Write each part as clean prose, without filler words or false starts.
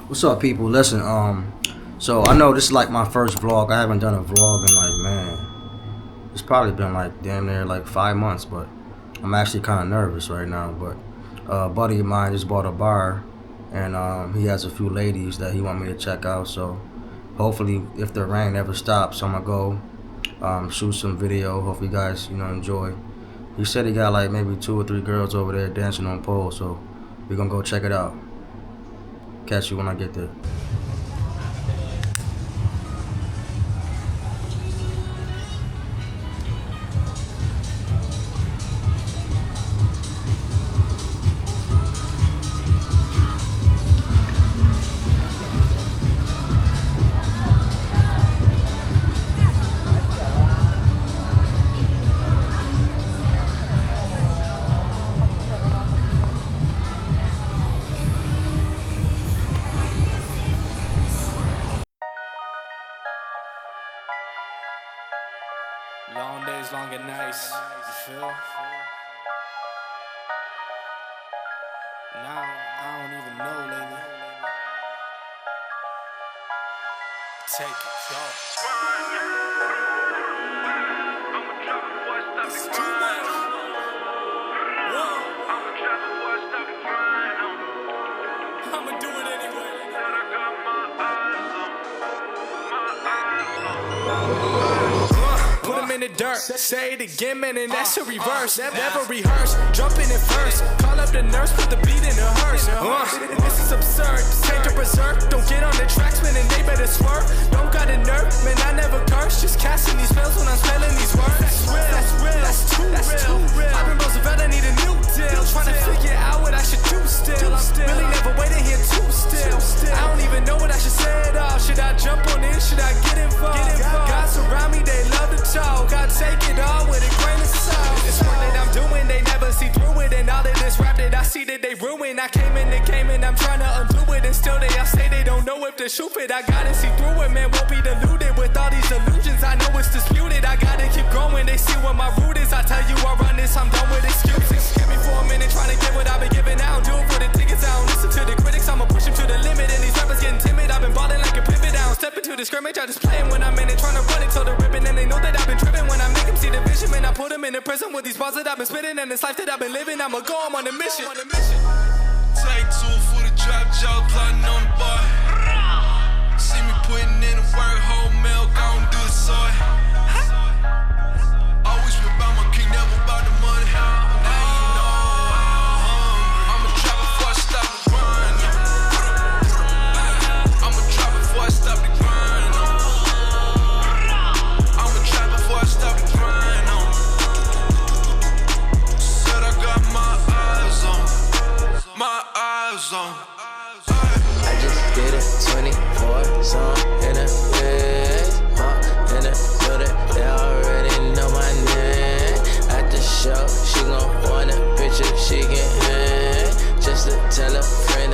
What's up, people? Listen, so I know this is like my first vlog. I haven't done a vlog in like, man, it's probably been like damn near like 5 months, but I'm actually kind of nervous right now. But a buddy of mine just bought a bar, and he has a few ladies that he want me to check out. So hopefully, if the rain ever stops, I'm gonna go shoot some video. Hope you guys, enjoy. He said he got like maybe 2 or 3 girls over there dancing on poles, so we're gonna go check it out. Catch you when I get there. Long days, long and nice, you feel? Now, I don't even know lately. Take it, go. It's too much. Whoa. I'ma do it anyway. Put him in the dirt, say it again, man, and that's a reverse. Never rehearse, jumping in first. Call up the nurse, put the beat in the hearse. This is absurd, take a berserk. Don't get on the tracks, man, and they better swerve. Don't got a nerve, man, I never curse. Just casting these spells when I'm spelling these words. That's real, that's too real. I've been Roosevelt, I need a new deal. Trying to figure out what I should do still. I'm really never waiting here too still. I don't even know what I should say at all. Should I jump on in? Should I get involved? Guys around me, they love to talk. I take it all with a grain of salt. This work that I'm doing, they never see through it. And all of this rap that I see that they ruin. I came in the game and I'm trying to undo it. And still they all say they don't know if the shoe fit. I gotta see through it, man, won't be deluded. With all these illusions, I know it's disputed. I gotta keep growing, they see what my root is. I tell you I run this, I'm done with excuses. Give me for a minute, trying to get what I've been giving out. Do it for the tickets, I don't listen to the critics. I'ma push them to the limit. And these rappers getting timid, I've been balling like a pivot. I don't step into the scrimmage, I just play 'em when I'm in it. Trying to run it till the ribbon. And they know that I've been tripping when I make them see the vision. Man, I put them in the prison with these bars that I've been spitting. And this life that I've been living, I'ma go, I'm on a mission. Take 2 for the drop, jaw plotting on the boy. See me putting in the work, whole milk, I don't do the soy. Always been about my king, never about the money. Now you know I'm a trap before I stop the grind. I'm a trap before I stop the grind. I'm a trap before I stop the grind. Said I got my eyes on. My eyes on. I just did a 24 song in a bed, in a building, they already know my name. At the show, she gon' want a picture, she can hang. Just to tell a friend,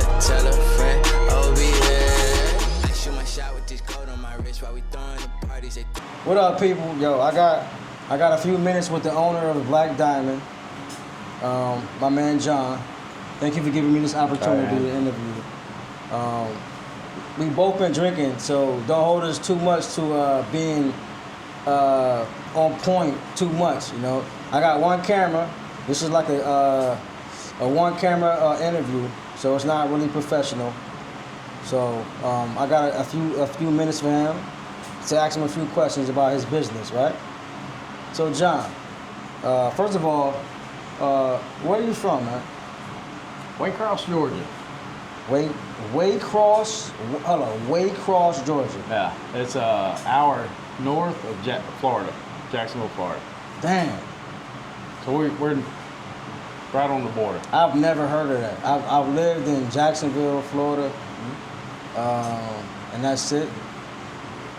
OBS. I shoot my shot with this coat on my wrist while we throwing the parties. What up, people? Yo, I got a few minutes with the owner of the Black Diamond, my man John. Thank you for giving me this opportunity to interview. We both been drinking, so don't hold us too much to being on point too much. I got one camera. This is like a one camera interview, so it's not really professional. So I got a few minutes for him to ask him a few questions about his business, right? So John, first of all, where are you from, man? Waycross, Georgia. Waycross, Georgia. Yeah, it's an hour north of Florida, Jacksonville, Florida. Damn. So we're right on the border. I've never heard of that. I've lived in Jacksonville, Florida, and that's it.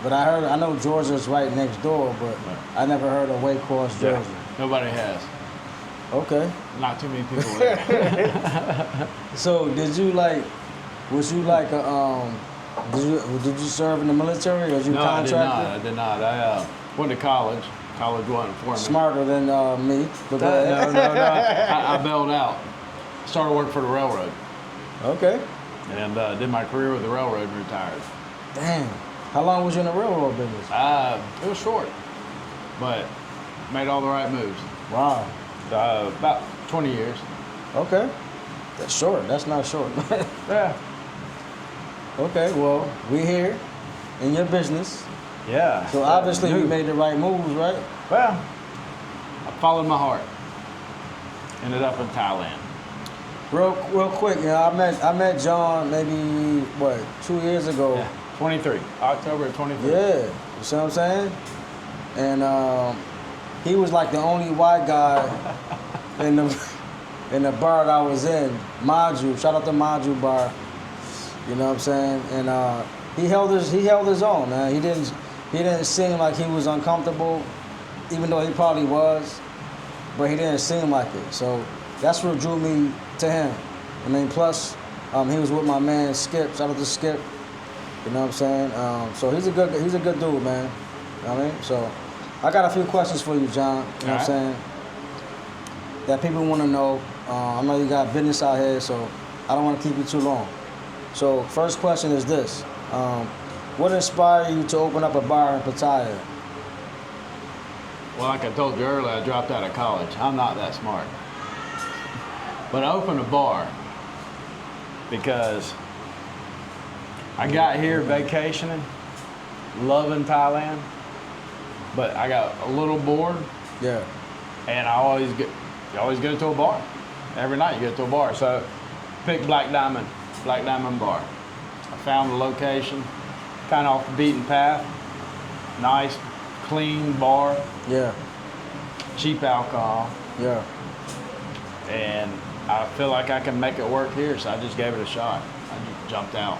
But I know Georgia's right next door, but I never heard of Waycross, Georgia. Yeah, nobody has. Okay. Not too many people there. So did you serve in the military, or did you contracted? I did not. I went to college. College wasn't for me. Smarter than me. But no. I bailed out. Started working for the railroad. Okay. and did my career with the railroad and retired. Damn. How long was you in the railroad business? It was short, but made all the right moves. Wow. About 20 years. Okay. That's short. That's not short. Yeah. Okay, well, we here in your business. Yeah. So obviously you made the right moves, right? Well, I followed my heart. Ended up in Thailand. Real quick, I met John maybe 2 years ago. Yeah. 23. October of 23. Yeah, you see what I'm saying? And he was like the only white guy in the bar that I was in, Maju. Shout out to Maju Bar. You know what I'm saying? And he held his own, man. He didn't seem like he was uncomfortable, even though he probably was, but he didn't seem like it. So that's what drew me to him. I mean, plus he was with my man Skip. Shout out to Skip. You know what I'm saying? So he's a good dude, man. You know what I mean? So I got a few questions for you, John. You know what I'm saying? That people want to know. I know you got business out here, so I don't want to keep you too long. So first question is this. What inspired you to open up a bar in Pattaya? Well, like I told you earlier, I dropped out of college. I'm not that smart. But I opened a bar because I got here vacationing, loving Thailand, but I got a little bored. Yeah. And you always go to a bar. Every night you go to a bar. So pick Black Diamond Bar. I found the location, kind of off the beaten path. Nice, clean bar. Yeah. Cheap alcohol. Yeah. And I feel like I can make it work here, so I just gave it a shot. I just jumped out.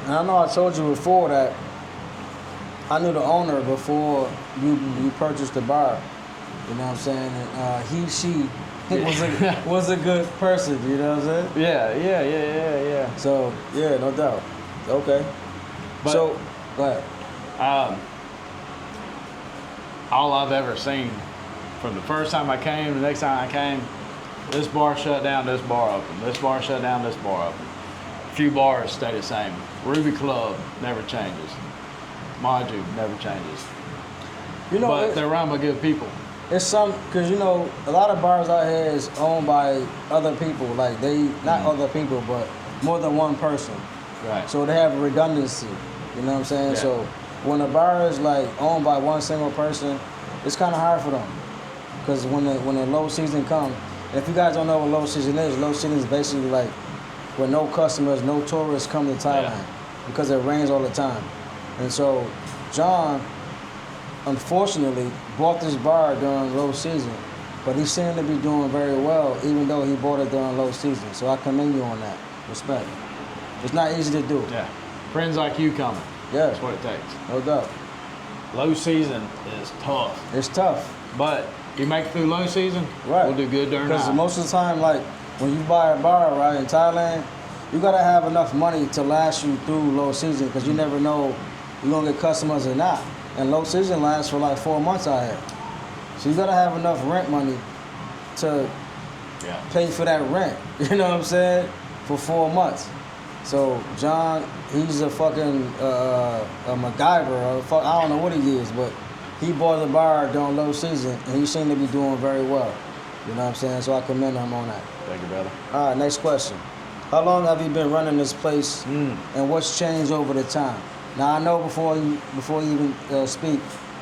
And I know I told you before that I knew the owner before you purchased the bar. You know what I'm saying? And she was a good person. You know what I'm saying? Yeah. So yeah, no doubt. Okay. But, so go ahead. All I've ever seen, from the first time I came, the next time I came, this bar shut down, this bar open. This bar shut down, this bar open. A few bars stay the same. Ruby Club never changes. Maju never changes. You know, but they're run by good people. It's because a lot of bars out here is owned by other people. Like not other people, but more than one person. Right. So they have redundancy. You know what I'm saying? Yeah. So when a bar is like owned by one single person, it's kind of hard for them. Because when the low season comes, and if you guys don't know what low season is basically like when no customers, no tourists come to Thailand because it rains all the time. And so John, unfortunately, bought this bar during low season, but he seemed to be doing very well, even though he bought it during low season. So I commend you on that. Respect. It's not easy to do. Yeah. Friends like you coming. Yeah. That's what it takes. No doubt. Low season is tough. It's tough. But you make it through low season, right? We'll do good during Because night. most of the time, like when you buy a bar, right, in Thailand, you gotta have enough money to last you through low season, because you never know you're gonna get customers or not. And low season lasts for like 4 months out here. So you gotta have enough rent money to pay for that rent. You know what I'm saying? For 4 months. So John, he's a fucking a MacGyver. I don't know what he is, but he bought the bar during low season, and he seemed to be doing very well. You know what I'm saying? So I commend him on that. Thank you, brother. All right, next question. How long have you been running this place, and what's changed over the time? Now I know before you even speak,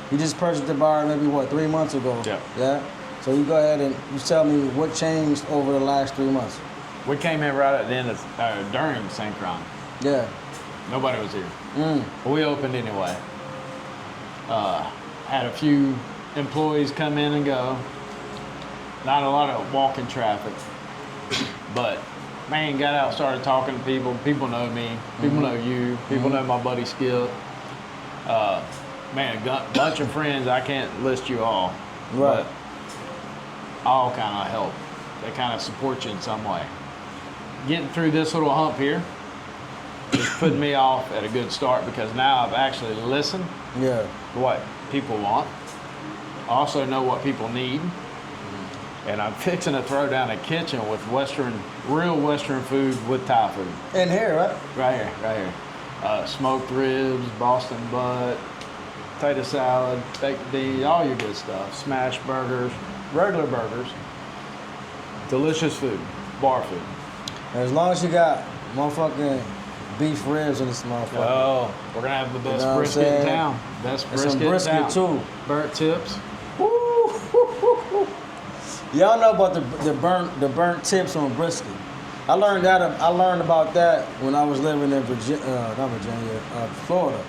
you just purchased the bar maybe 3 months ago. Yeah. Yeah. So you go ahead and you tell me what changed over the last 3 months. We came in right at the end of during Synchron. Yeah. Nobody was here. But we opened anyway. Had a few employees come in and go. Not a lot of walking traffic, but man, got out, started talking to people. People know me. People know you. People know my buddy Skip. Man, a bunch of friends. I can't list you all, Right. but all kind of help. They kind of support you in some way. Getting through this little hump here is putting me off at a good start, because now I've actually listened Yeah. to what people want. I also know what people need. And I'm fixing to throw down a kitchen with real Western food with Thai food. In here, right? Right here. Smoked ribs, Boston butt, potato salad, baked beans, all your good stuff. Smash burgers, regular burgers. Delicious food, bar food. As long as you got motherfucking beef ribs in this motherfucker. Oh, we're gonna have the best You know what I'm brisket in saying? town. Best And brisket some in brisket town. too. Burnt tips. Woo. Y'all know about the burnt tips on brisket. I learned about that when I was living in Florida.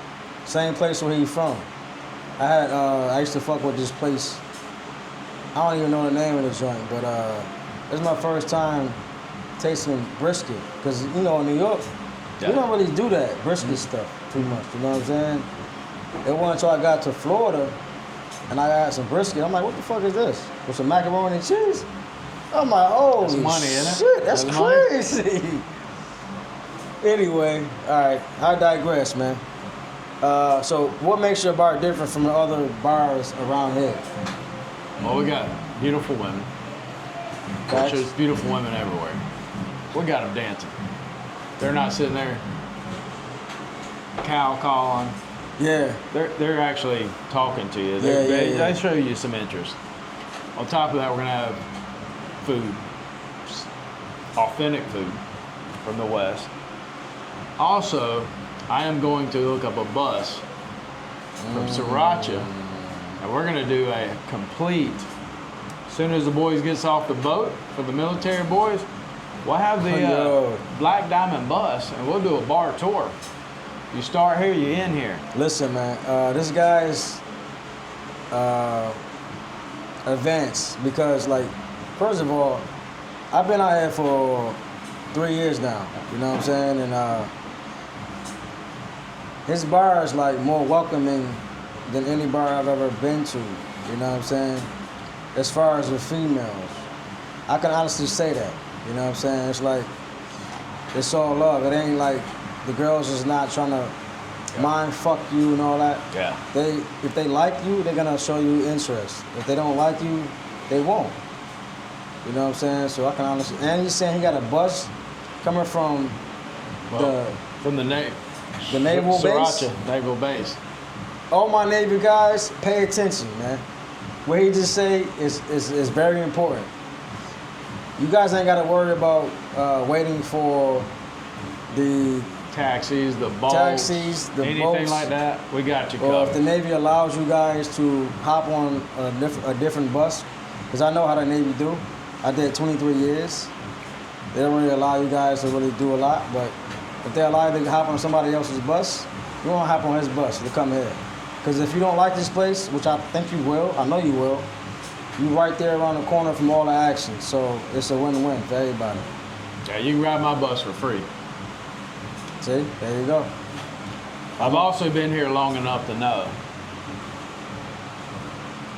Same place where he's from. I used to fuck with this place. I don't even know the name of the joint, but it's my first time tasting brisket. Cause you know in New York, we don't really do that brisket stuff too much. You know what I'm saying? It wasn't until I got to Florida and I had some brisket. I'm like, what the fuck is this? With some macaroni and cheese? I'm like, oh That's money, isn't it? shit, that's That's money. crazy. Anyway, all right, I digress, man. So what makes your bar different from the other bars around here? Well, we got beautiful women. Facts. There's beautiful women everywhere. We got them dancing. They're not sitting there cow calling. Yeah, They're actually talking to you. Yeah. They show you some interest. On top of that, we're gonna have food, authentic food from the West. Also, I am going to hook up a bus from Sriracha, and we're gonna do a complete. As soon as the boys gets off the boat for the military boys, we'll have the Yo. Black Diamond bus, and we'll do a bar tour. You start here, you end here. listen, man. This guy's advanced because, like, first of all, I've been out here for 3 years now. You know what I'm saying? And his bar is like more welcoming than any bar I've ever been to. You know what I'm saying? As far as the females, I can honestly say that. You know what I'm saying? It's like it's all love. It ain't like the girls is not trying to mind fuck you and all that. Yeah. If they like you, they're gonna show you interest. If they don't like you, they won't. You know what I'm saying? So I can honestly. And he's saying he got a bus coming from From the naval base. Sriracha naval base. All my Navy guys, pay attention, man. What he just say is very important. You guys ain't got to worry about waiting for the Taxis, the boats, anything boats, like that. We got you or if the covered. Navy allows you guys to hop on a different bus, because I know how the Navy do. I did 23 years. They don't really allow you guys to really do a lot, but if they allow you to hop on somebody else's bus, you want to hop on his bus to come here. Because if you don't like this place, which I think you will, I know you will, you right there around the corner from all the action. So it's a win-win for everybody. Yeah, you can ride my bus for free. See, there you go. I've also been here long enough to know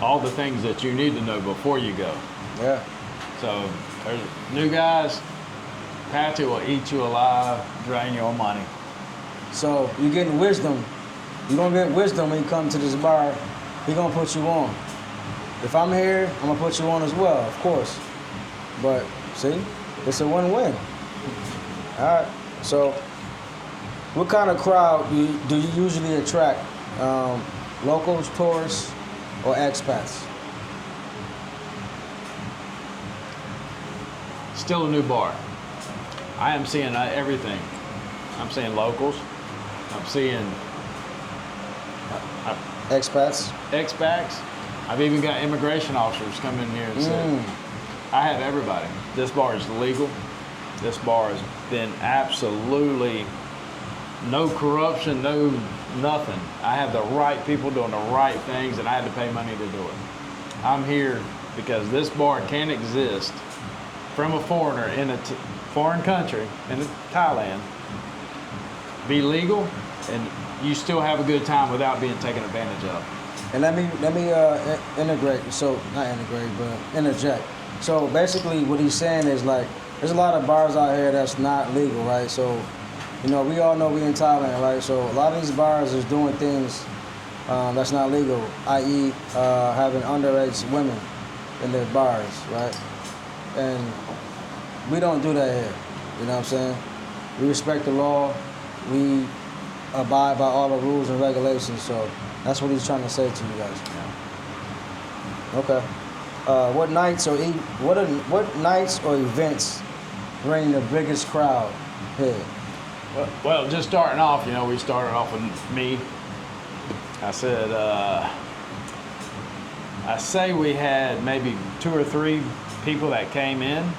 all the things that you need to know before you go. Yeah. So there's new guys. Patty will eat you alive, drain your money. So you're getting wisdom. You're gonna get wisdom when you come to this bar. He gonna put you on. If I'm here, I'm gonna put you on as well, of course. But see, it's a win-win. All right. So, what kind of crowd do you usually attract? Locals, tourists, or expats? Still a new bar. I am seeing everything. I'm seeing locals. I'm seeing Expats. expats. I've even got immigration officers come in here and say, I have everybody. This bar is legal. This bar has been absolutely no corruption, no nothing. I have the right people doing the right things, and I had to pay money to do it. I'm here because this bar can exist from a foreigner in a foreign country, in Thailand, be legal, and you still have a good time without being taken advantage of. And let me integrate. So not integrate, but interject. So basically, what he's saying is like, there's a lot of bars out here that's not legal, right? So, you know, we all know we in Thailand, right? So a lot of these bars is doing things that's not legal, i.e., having underage women in their bars, right? And we don't do that here. You know what I'm saying? We respect the law. We abide by all the rules and regulations. So that's what he's trying to say to you guys. Okay. What nights or events bring the biggest crowd here? Well, just starting off, we started off with me. I said, I say we had maybe 2 or 3 people that came in.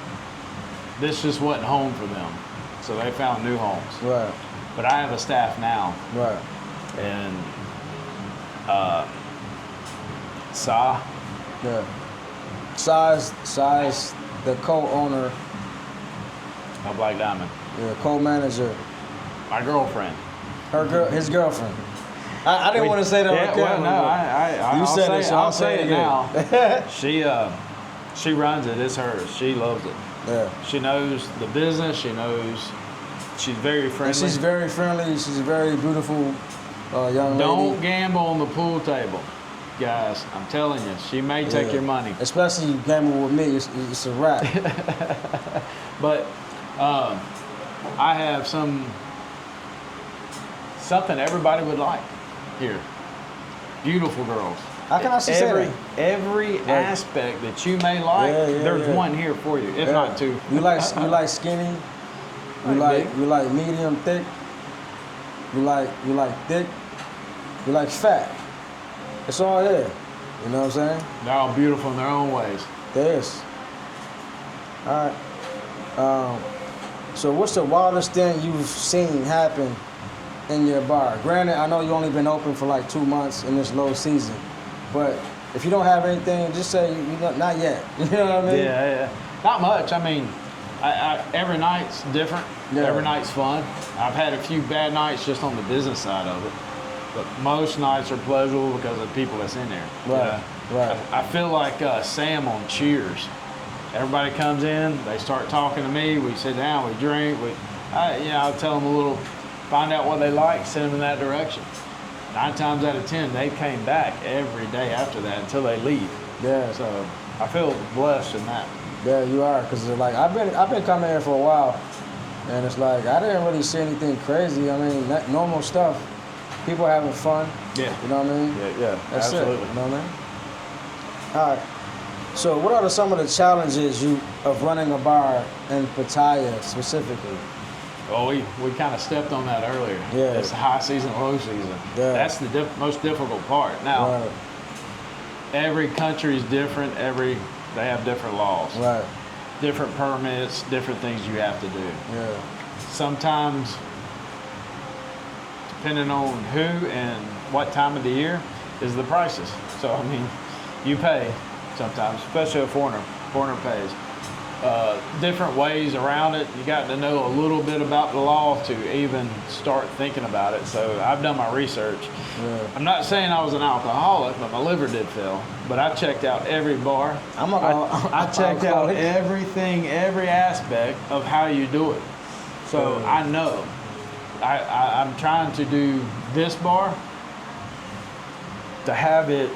This just wasn't home for them, so they found new homes. Right. But I have a staff now. Right. And Sa. Yeah. Size, the co-owner. of Black Diamond. Yeah, co-manager. My girlfriend. His girlfriend. I didn't want to say that on camera. Well, no, I'll say it now. She runs it. It's hers. She loves it. Yeah. She knows the business. She knows. She's very friendly. And she's very friendly. She's a very beautiful young lady. Don't gamble on the pool table, guys. I'm telling you, she may take your money. Especially you gamble with me. It's a wrap. But I have something everybody would like here. Beautiful girls. How can I say that? Every aspect that you may like, there's one here for you, if not 2. You like skinny. You like medium thick. You like thick. You like fat. It's all there. You know what I'm saying? They're all beautiful in their own ways. There is. All right. So what's the wildest thing you've seen happen in your bar? Granted, I know you only been open for like 2 months in this low season, but if you don't have anything, just say not yet. You know what I mean? Yeah. Not much. I mean, every night's different. Yeah. Every night's fun. I've had a few bad nights just on the business side of it, but most nights are pleasurable because of the people that's in there. Right. Right. I feel like Sam on Cheers. Everybody comes in, they start talking to me. We sit down, we drink. I'll tell them find out what they like, send them in that direction. 9 times out of 10, they came back every day after that until they leave. Yeah. So I feel blessed in that. Yeah, you are, because like I've been coming here for a while, and it's like I didn't really see anything crazy. I mean, normal stuff. People having fun. Yeah. You know what I mean? Yeah. That's absolutely. it. You know what I mean? All right. So, what are some of the challenges of running a bar in Pattaya specifically? Well, we kind of stepped on that earlier. Yeah. It's high season, low season. Yeah. That's the most difficult part. Now, Right. every country is different. They have different laws. Right. Different permits, different things you have to do. Yeah. Sometimes, depending on who and what time of the year, is the prices. So, I mean, you pay sometimes, especially a foreigner pays. Different ways around it. You got to know a little bit about the law to even start thinking about it. So I've done my research. Yeah. I'm not saying I was an alcoholic, but my liver did fail. But I checked out every bar. I checked out everything, every aspect of how you do it. So I know. I'm trying to do this bar to have it.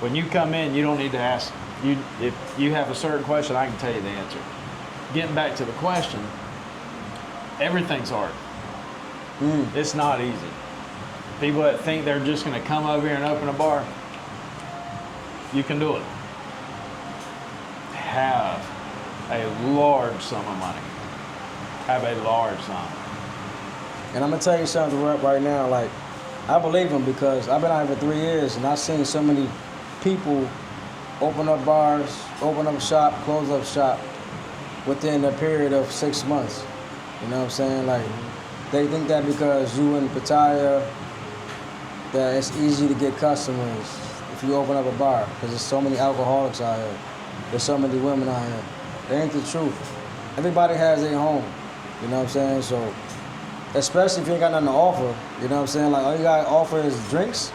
When you come in, you don't need to ask. If you have a certain question, I can tell you the answer. Getting back to the question, everything's hard. It's not easy. People that think they're just going to come over here and open a bar, you can do it. Have a large sum of money. Have a large sum. And I'm gonna tell you something right now. Like, I believe him because I've been out here for 3 years and I've seen so many people open up bars, open up shop, close up shop within a period of 6 months. You know what I'm saying? Like, they think that because you in Pattaya, that it's easy to get customers if you open up a bar, because there's so many alcoholics out here. There's so many women out here. That ain't the truth. Everybody has their home. You know what I'm saying? So, especially if you ain't got nothing to offer, you know what I'm saying? Like, all you gotta offer is drinks.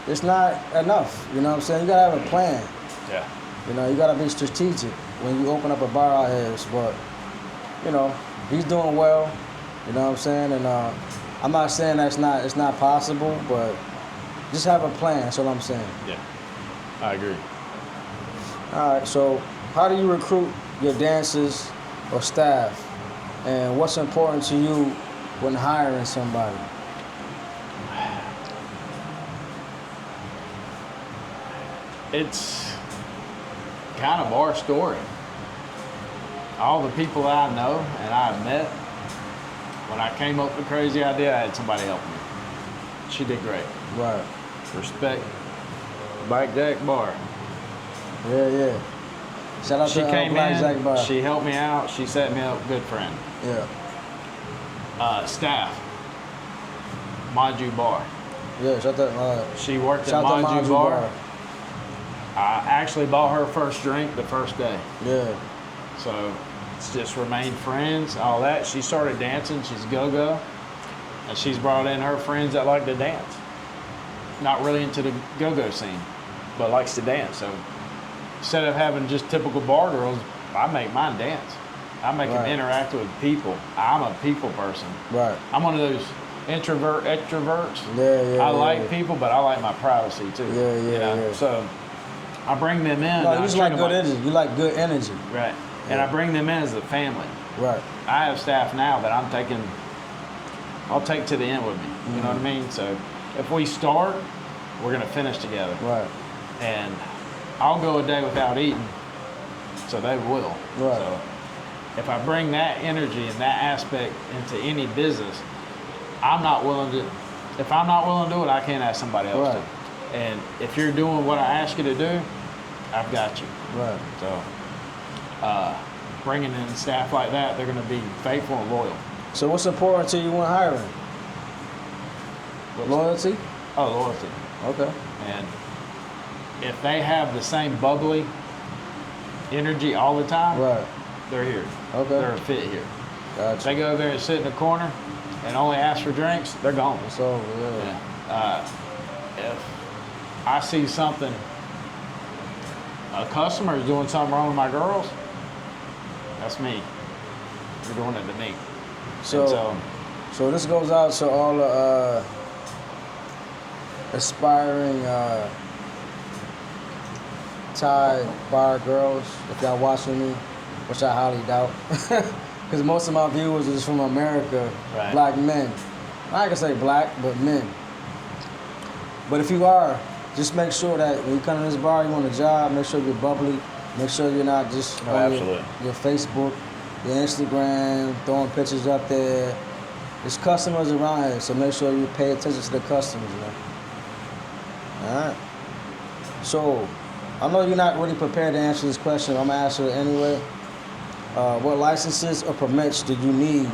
It's not enough. You know what I'm saying? You gotta have a plan. Yeah. You know, you gotta be strategic when you open up a bar out here. But, you know, he's doing well. You know what I'm saying? And I'm not saying it's not possible, but just have a plan. That's all I'm saying. Yeah, I agree. All right, so how do you recruit your dancers or staff? And what's important to you when hiring somebody? It's kind of our story. All the people that I know and I've met, when I came up with a crazy idea, I had somebody help me. She did great. Right. Respect. Blackjack Bar. Yeah. Shout out She to came Blackjack in, Bar. she helped me out, she set me up, good friend. Yeah. Staff. Maju Bar. Yeah, shout out. She worked at Shout out to Maju Maju Bar. Bar. I actually bought her first drink the first day. Yeah. So it's just remained friends, all that. She started dancing, she's go-go. And she's brought in her friends that like to dance. Not really into the go-go scene, but likes to dance. So instead of having just typical bar girls, I make mine dance. I make them interact with people. I'm a people person. Right. I'm one of those extroverts. Yeah. I like people, but I like my privacy too. Yeah. So I bring them in. No, and you I just treat like them good energy. You like good energy. Right. And I bring them in as a family. Right. I have staff now that I'll take to the end with me. You know what I mean? So if we start, we're gonna finish together. Right. And I'll go a day without eating, so they will. Right. So if I bring that energy and that aspect into any business, if I'm not willing to do it, I can't ask somebody else Right. to. And if you're doing what I ask you to do, I've got you. Right. So bringing in staff like that, they're going to be faithful and loyal. So what's important to you when hiring? Loyalty? Oh, loyalty. Okay. And if they have the same bubbly energy all the time, Right. they're here. Okay. They're a fit here. If Gotcha. they go there and sit in the corner and only ask for drinks, they're gone. It's over, yeah. If I see something, a customer is doing something wrong with my girls, that's me. You're doing it to me. So this goes out to all the aspiring Thai bar girls, if y'all watching me, which I highly doubt, because most of my viewers is from America, Right. black men. I can say black, but men. But if you are, just make sure that when you come to this bar, you want a job, make sure you're bubbly, make sure you're not just on your Facebook, your Instagram, throwing pictures up there. There's customers around here, so make sure you pay attention to the customers, man. All right. So, I know you're not really prepared to answer this question. I'm gonna answer it anyway. What licenses or permits do you need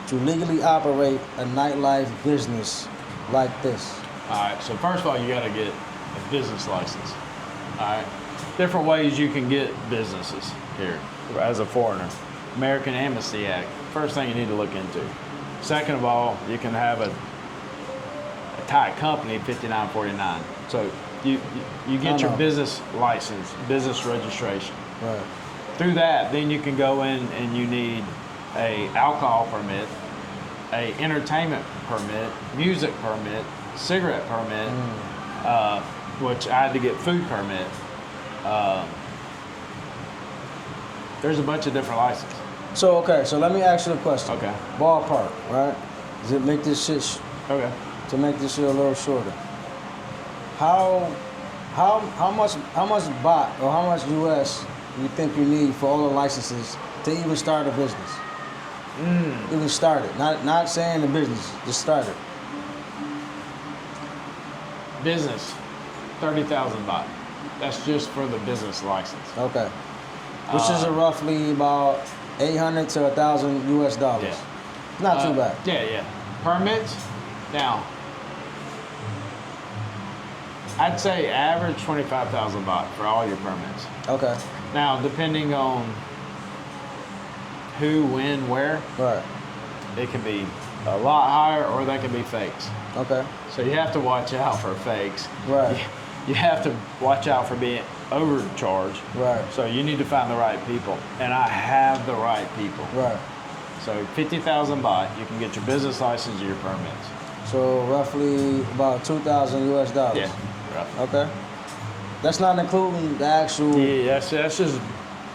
to legally operate a nightlife business like this? All right, so first of all, you got to get a business license. All right, different ways you can get businesses here as a foreigner. American Amnesty Act, first thing you need to look into. Second of all, you can have a Thai company, 5949. So you get your business license, business registration. Right. Through that, then you can go in and you need a alcohol permit, a entertainment permit, music permit, cigarette permit, which I had to get food permit. There's a bunch of different licenses. So let me ask you a question. Okay. Ballpark, right? Does it make this shit Okay. to make this shit a little shorter? How much baht or how much US you think you need for all the licenses to even start a business? Even start it. Not saying the business, just start it. Business, 30,000 baht. That's just for the business license. Okay. Which is roughly about 800 to 1,000 US dollars. Yeah. Not too bad. Yeah. Permits, now, I'd say average 25,000 baht for all your permits. Okay. Now, depending on who, when, where, Right. it can be a lot higher or they can be fakes. Okay. So you have to watch out for fakes. Right. You have to watch out for being overcharged. Right. So you need to find the right people. And I have the right people. Right. So 50,000 baht, you can get your business license and your permits. So roughly about 2,000 US dollars. Yeah, roughly. Okay. That's not including the actual Yeah, that's just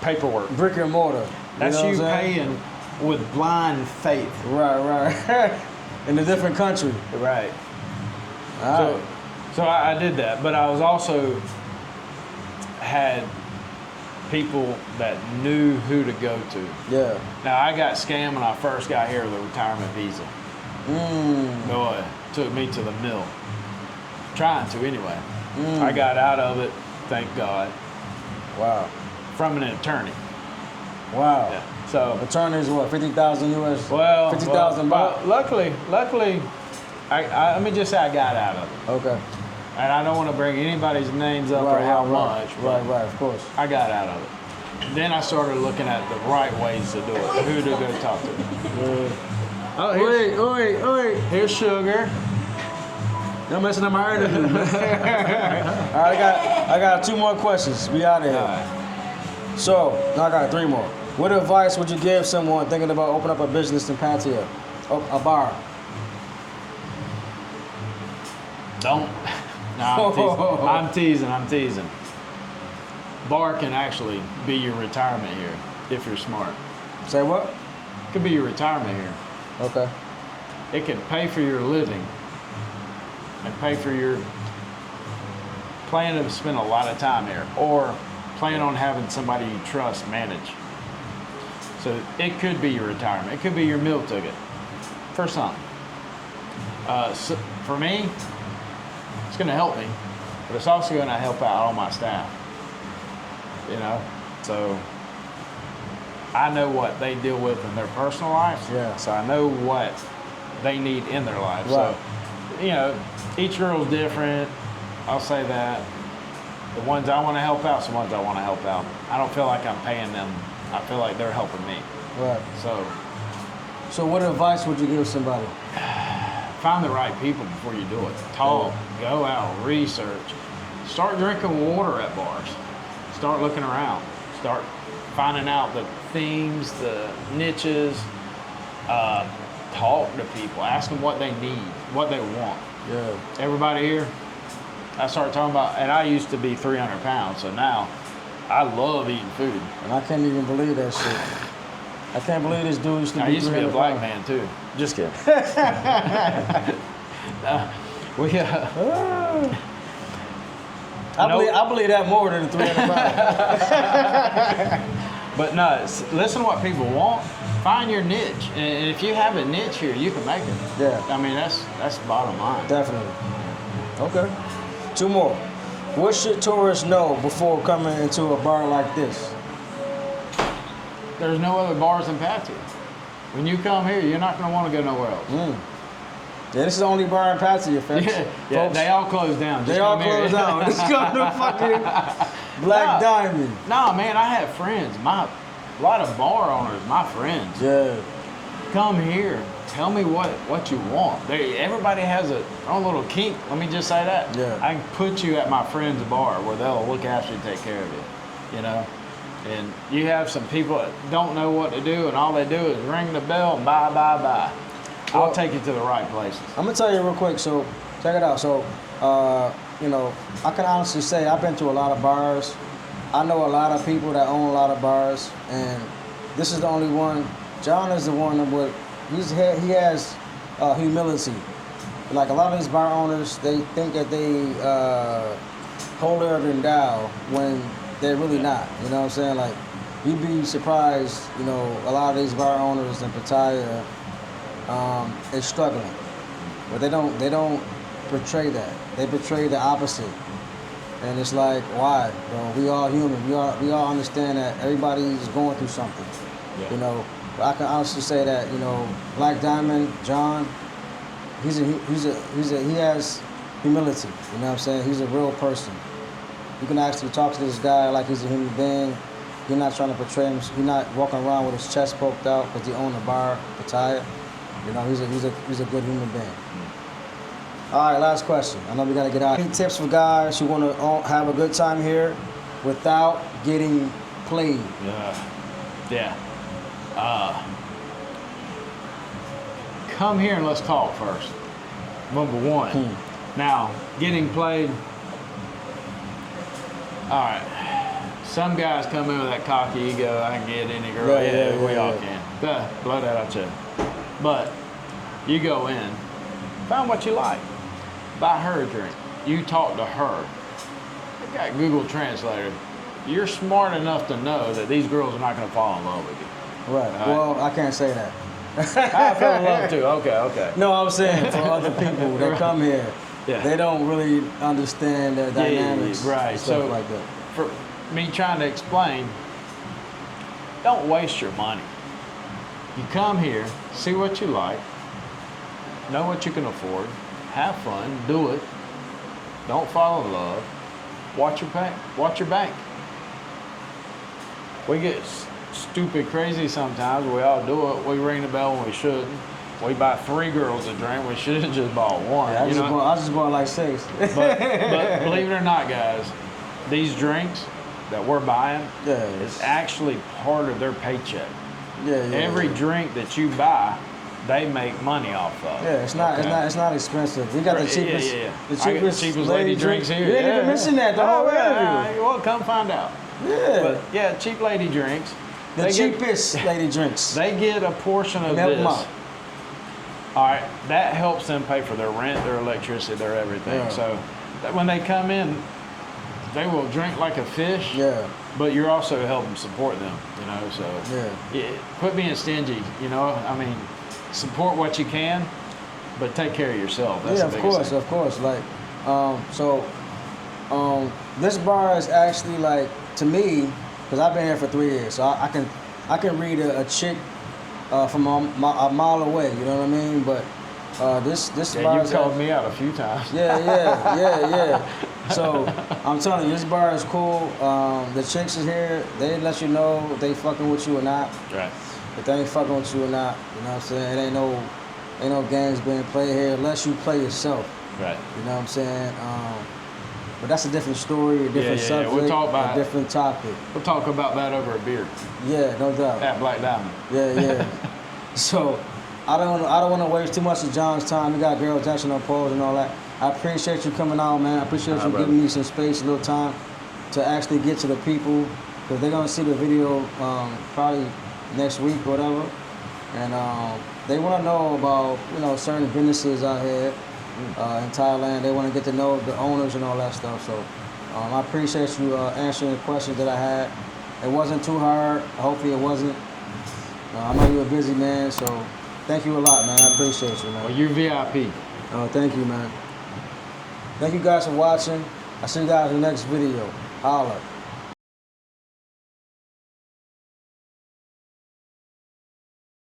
paperwork. brick and mortar. That's know you what I'm saying? paying with blind faith. Right. In a different country. Right. All right. So I did that, but I was also had people that knew who to go to. Yeah. Now I got scammed when I first got here with a retirement visa. Boy, took me to the mill. Trying to anyway. I got out of it, thank God, Wow. from an attorney. Wow. Yeah. So Attorneys, what, 50,000 US? well, 50,000 baht? luckily, I let me just say I got out of it. Okay. And I don't want to bring anybody's names up or how much. but Right, of course. I got out of it. Then I started looking at the right ways to do it. Who to go talk to. Oh, here's Sugar. You're messing up my interview. All right, I got 2 more questions. We out of here. All right. So, now I got 3 more. What advice would you give someone thinking about opening up a business in Pattaya? A bar? Don't. No, I'm teasing. Bar can actually be your retirement here if you're smart. Say what? It could be your retirement here. Okay. It can pay for your living and pay for your plan to spend a lot of time here or plan on having somebody you trust manage. So it could be your retirement. It could be your meal ticket for some. So for me, it's going to help me, but it's also going to help out all my staff. You know, so I know what they deal with in their personal lives. Yeah. So I know what they need in their life. Right. So, you know, each girl's different. I'll say that. The ones I want to help out, is the ones I want to help out. I don't feel like I'm paying them. I feel like they're helping me. Right. So what advice would you give somebody? find the right people before you do it. Talk, go out, research. Start drinking water at bars. Start looking around. Start finding out the themes, the niches. Talk to people. Ask them what they need, what they want. Yeah. Everybody here, I started talking about, and I used to be 300 pounds, so now I love eating food. And I can't even believe that shit. I can't believe this dude used to I be used to be a 300 black pounds. man too. Just kidding. I believe that more than 300 pounds. But no, listen to what people want. Find your niche, and if you have a niche here, you can make it. Yeah. I mean, that's the bottom line. Definitely. Okay. 2 more. What should tourists know before coming into a bar like this? There's no other bars in Pattaya. When you come here, you're not going to want to go nowhere else. Yeah, this is the only bar in Pattaya, folks. Yeah, they all closed down. They all closed down. Let's go to fucking Black Diamond. No, man, I have friends. A lot of bar owners, my friends. Yeah. Come here. Tell me what you want. Everybody has their own little kink. Let me just say that. Yeah. I can put you at my friend's bar where they'll look after you and take care of you. You know? And you have some people that don't know what to do, and all they do is ring the bell and bye, bye, bye. I'll Well, take you to the right places. I'm gonna tell you real quick. So check it out. So, you know, I can honestly say I've been to a lot of bars. I know a lot of people that own a lot of bars, and this is the only one. John is the one that he has humility. Like a lot of these bar owners, they think that they holier than thou when they're really not. You know what I'm saying? Like, you'd be surprised. You know, a lot of these bar owners in Pattaya is struggling, but they don't portray that. They portray the opposite. And it's like, why? Bro, we all human. We all understand that everybody's going through something. Yeah. You know, but I can honestly say that, you know, Black Diamond, John, he has humility. You know what I'm saying? He's a real person. You can actually talk to this guy like he's a human being. You're not trying to portray him. You're not walking around with his chest poked out because he owns a bar, Pattaya. You know, he's a good human being. All right, last question. I know we gotta get out. Any tips for guys who want to have a good time here without getting played? Yeah. Come here and let's talk first. Number one. Now, getting played, All right. Some guys come in with that cocky ego. I can get any girl. Yeah, we all can. Blow that out you. But you go in, find what you like, buy her a drink. You talk to her. I got Google Translator. You're smart enough to know that these girls are not going to fall in love with you. Right. Well, I can't say that. I fell in love too. Okay. No, I'm saying for other people that come here, they don't really understand the dynamics, right? And stuff So like that. For me trying to explain, don't waste your money. You come here, see what you like, know what you can afford, have fun, do it. Don't fall in love. Watch your bank. Watch your bank. We get stupid crazy sometimes. We all do it. We ring the bell when we shouldn't. We buy 3 girls a drink. We should have just bought 1. Yeah, I just bought like 6. but believe it or not, guys, these drinks that we're buying is actually part of their paycheck. Every drink that you buy, they make money off of. Yeah, it's not expensive. We got the cheapest, the cheapest lady drinks here. You didn't even mention that the whole interview. Well, come find out. Yeah. But cheap lady drinks. The cheapest lady drinks. They get a portion of this. All right, that helps them pay for their rent, their electricity, their everything. Yeah. So that when they come in, they will drink like a fish. Yeah. But you're also helping support them, you know. So quit being stingy, you know. I mean, support what you can, but take care of yourself. That's the biggest thing. Of course. Like, this bar is actually like, to me, because I've been here for 3 years, so I can read a chick from a mile away. You know what I mean? But this bar. You called me out a few times. Yeah. So I'm telling you, this bar is cool. The chicks is here. They let you know if they fucking with you or not. Right. If they ain't fucking with you or not, you know what I'm saying? It ain't no games being played here unless you play yourself. Right. You know what I'm saying? But that's a different story, a different subject, We'll talk about a different topic. We'll talk about that over a beer. Yeah, no doubt. At Black Diamond. Yeah. So I don't want to waste too much of John's time. We got girls dancing on poles and all that. I appreciate you coming out, man. I appreciate you giving me some space, a little time to actually get to the people, because they're gonna see the video probably next week or whatever, and they want to know about certain businesses out here in Thailand. They want to get to know the owners and all that stuff. So I appreciate you answering the questions that I had. It wasn't too hard. Hopefully it wasn't. I know you're a busy man, so thank you a lot, man. I appreciate you, man. Well, you're VIP. Thank you, man. Thank you guys for watching. I'll see you guys in the next video. Holla.